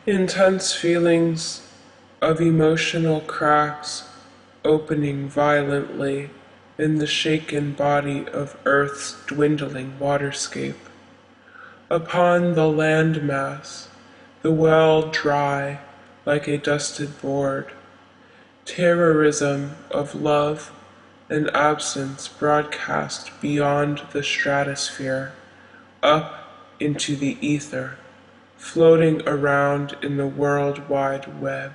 Intense feelings of emotional cracks opening violently in the shaken body of Earth's dwindling waterscape. Upon the landmass, the well dry like a dusted board, terrorism of love and absence broadcast beyond the stratosphere, up into the ether, floating around in the world-wide web.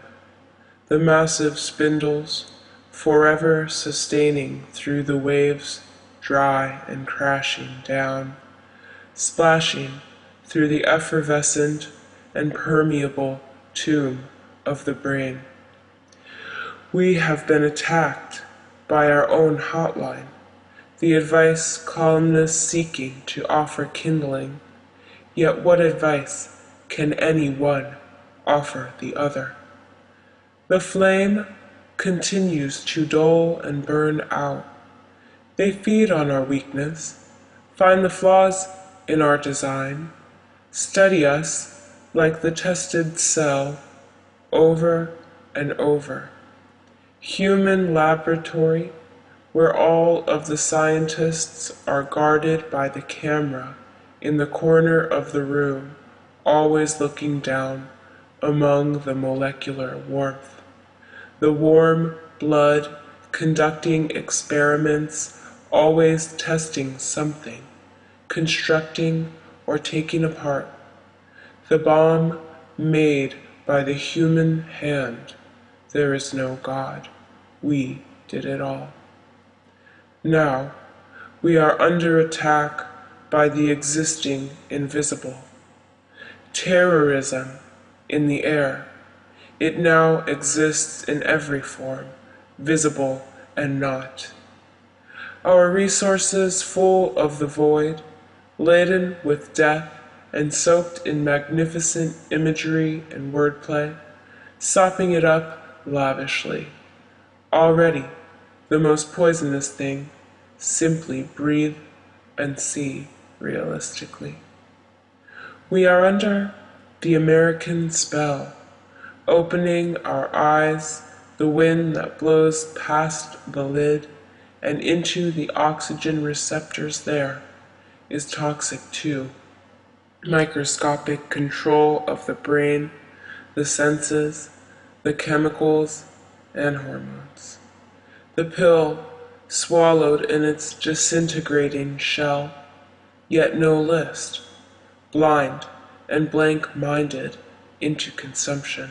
The massive spindles, forever sustaining through the waves, dry and crashing down, splashing through the effervescent and permeable tomb of the brain. We have been attacked by our own hotline, the advice columnists seeking to offer kindling. Yet what advice can any one offer the other? The flame continues to dull and burn out. They feed on our weakness, find the flaws in our design, study us like the tested cell over and over. Human laboratory where all of the scientists are guarded by the camera in the corner of the room, always looking down among the molecular warmth. The warm blood conducting experiments, always testing something, constructing or taking apart. The bomb made by the human hand. There is no God. We did it all. Now, we are under attack by the existing invisible. Terrorism in the air. It now exists in every form, visible and not. Our resources full of the void, laden with death and soaked in magnificent imagery and wordplay, sopping it up lavishly. Already, the most poisonous thing, simply breathe and see realistically. We are under the American spell, opening our eyes, the wind that blows past the lid and into the oxygen receptors there is toxic too. Microscopic control of the brain, the senses, the chemicals, and hormones. The pill swallowed in its disintegrating shell, yet no list, blind and blank-minded into consumption.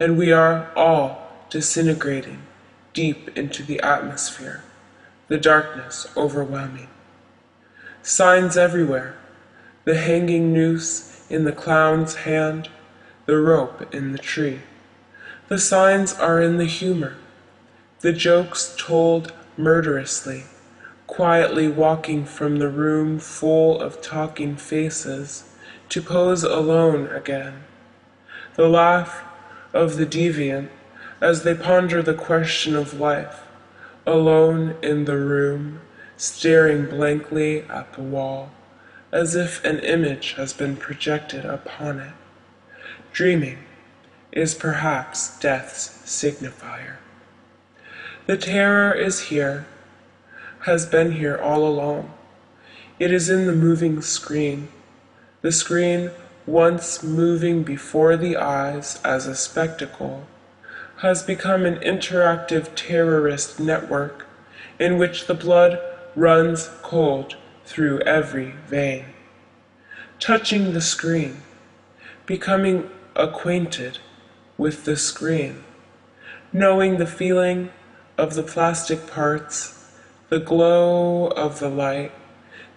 And we are all disintegrating deep into the atmosphere, the darkness overwhelming. Signs everywhere, the hanging noose in the clown's hand, the rope in the tree. The signs are in the humor, the jokes told murderously, quietly walking from the room full of talking faces to pose alone again. The laugh of the deviant as they ponder the question of life, alone in the room, staring blankly at the wall, as if an image has been projected upon it. Dreaming is perhaps death's signifier. The terror is here, has been here all along. It is in the moving screen, the screen once moving before the eyes as a spectacle, has become an interactive terrorist network in which the blood runs cold through every vein. Touching the screen, becoming acquainted with the screen, knowing the feeling of the plastic parts, the glow of the light,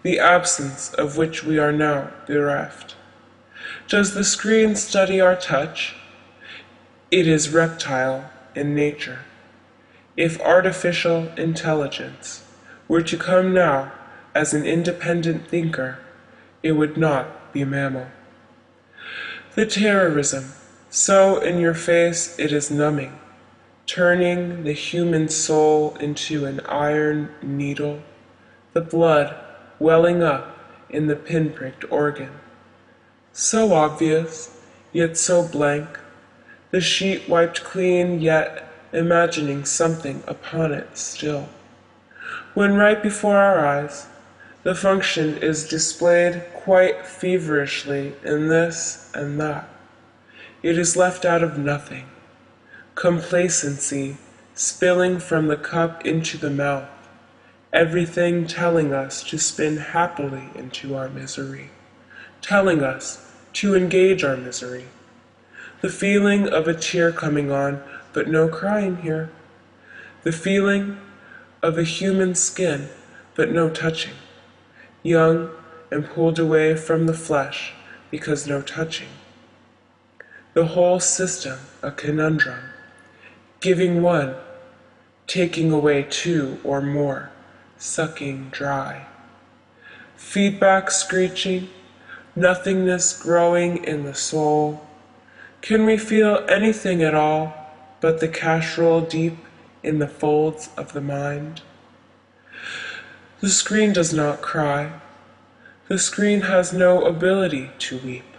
the absence of which we are now bereft. Does the screen study our touch? It is reptile in nature. If artificial intelligence were to come now as an independent thinker, it would not be mammal. The terrorism, so in your face it is numbing, turning the human soul into an iron needle, the blood welling up in the pinpricked organ. So obvious, yet so blank, the sheet wiped clean, yet imagining something upon it still. When right before our eyes, the function is displayed quite feverishly in this and that. It is left out of nothing. Complacency spilling from the cup into the mouth, everything telling us to spin happily into our misery, telling us to engage our misery. The feeling of a tear coming on, but no crying here. The feeling of a human skin, but no touching. Young and pulled away from the flesh because no touching. The whole system a conundrum, giving one, taking away two or more, sucking dry. Feedback screeching, nothingness growing in the soul. Can we feel anything at all but the casserole deep in the folds of the mind? The screen does not cry. The screen has no ability to weep.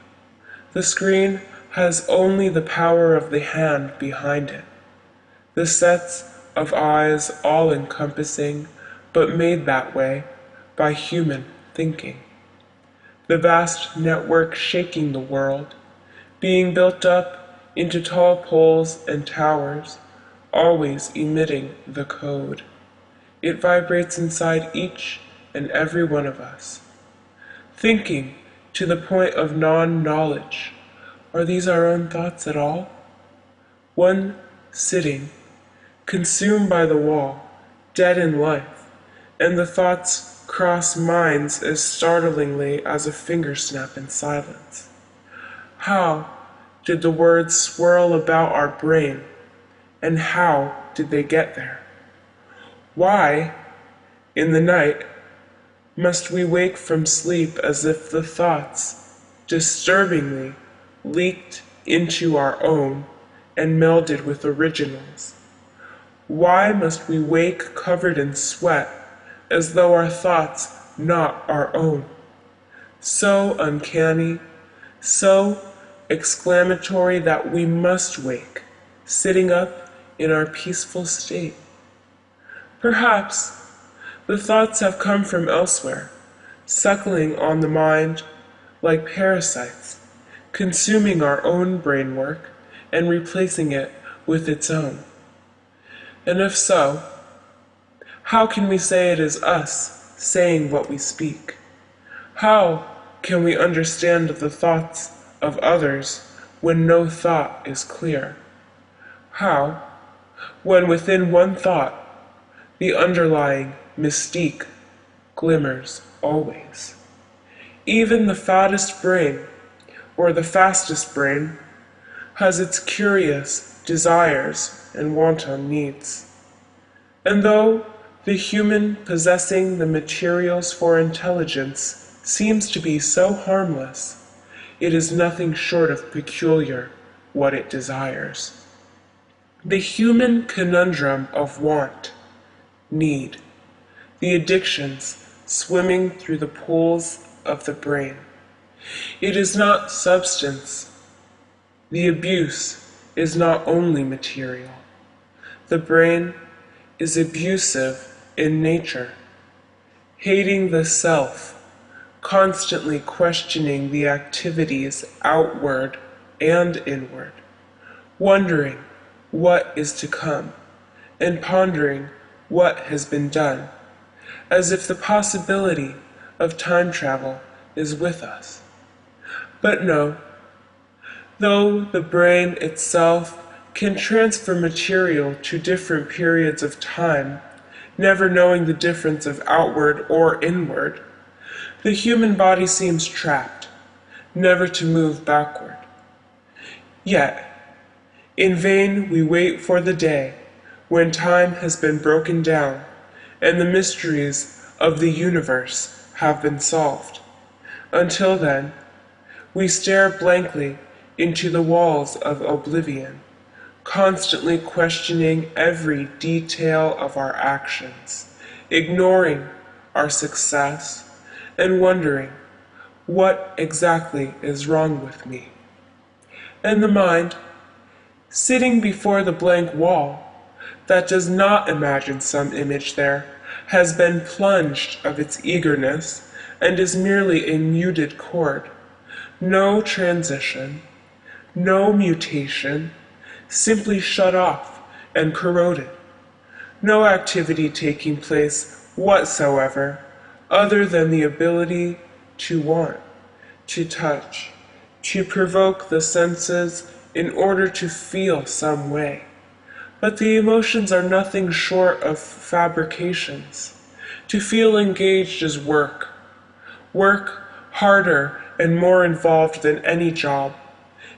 The screen has only the power of the hand behind it. The sets of eyes all-encompassing, but made that way by human thinking. The vast network shaking the world, being built up into tall poles and towers, always emitting the code. It vibrates inside each and every one of us. Thinking to the point of non-knowledge. Are these our own thoughts at all? One sitting, consumed by the wall, dead in life, and the thoughts cross minds as startlingly as a finger snap in silence. How did the words swirl about our brain, and how did they get there? Why, in the night, must we wake from sleep as if the thoughts, disturbingly, leaked into our own and melded with originals? Why must we wake covered in sweat as though our thoughts not our own? So uncanny, so exclamatory that we must wake, sitting up in our peaceful state. Perhaps the thoughts have come from elsewhere, suckling on the mind like parasites, consuming our own brain work and replacing it with its own. And if so, how can we say it is us saying what we speak? How can we understand the thoughts of others when no thought is clear? How, when within one thought, the underlying mystique glimmers always? Even the fattest brain, or the fastest brain, has its curious desires and wanton needs. And though the human possessing the materials for intelligence seems to be so harmless, it is nothing short of peculiar what it desires. The human conundrum of want, need, the addictions swimming through the pools of the brain. It is not substance. The abuse is not only material. The brain is abusive in nature, hating the self, constantly questioning the activities outward and inward, wondering what is to come, and pondering what has been done, as if the possibility of time travel is with us. But no, though the brain itself can transfer material to different periods of time, never knowing the difference of outward or inward, the human body seems trapped, never to move backward. Yet, in vain we wait for the day when time has been broken down and the mysteries of the universe have been solved. Until then, we stare blankly into the walls of oblivion, constantly questioning every detail of our actions, ignoring our success, and wondering, what exactly is wrong with me? And the mind, sitting before the blank wall, that does not imagine some image there, has been plunged of its eagerness, and is merely a muted chord. No transition, no mutation, simply shut off and corroded. No activity taking place whatsoever, other than the ability to want, to touch, to provoke the senses in order to feel some way. But the emotions are nothing short of fabrications. To feel engaged is work. Work harder and more involved than any job.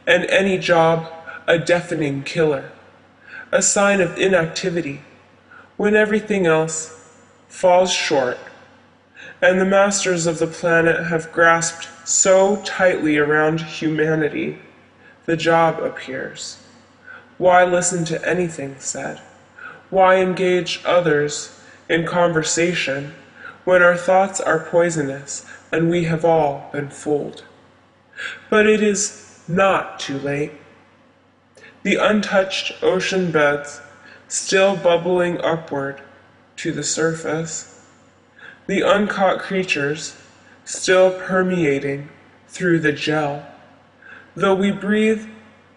And any job a deafening killer. A sign of inactivity, when everything else falls short. And the masters of the planet have grasped so tightly around humanity, the job appears. Why listen to anything said? Why engage others in conversation when our thoughts are poisonous and we have all been fooled? But it is not too late. The untouched ocean beds still bubbling upward to the surface. The uncaught creatures still permeating through the gel. Though we breathe,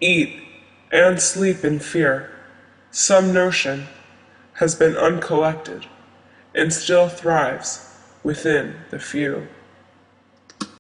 eat, and sleep in fear, some notion has been uncollected and still thrives within the few.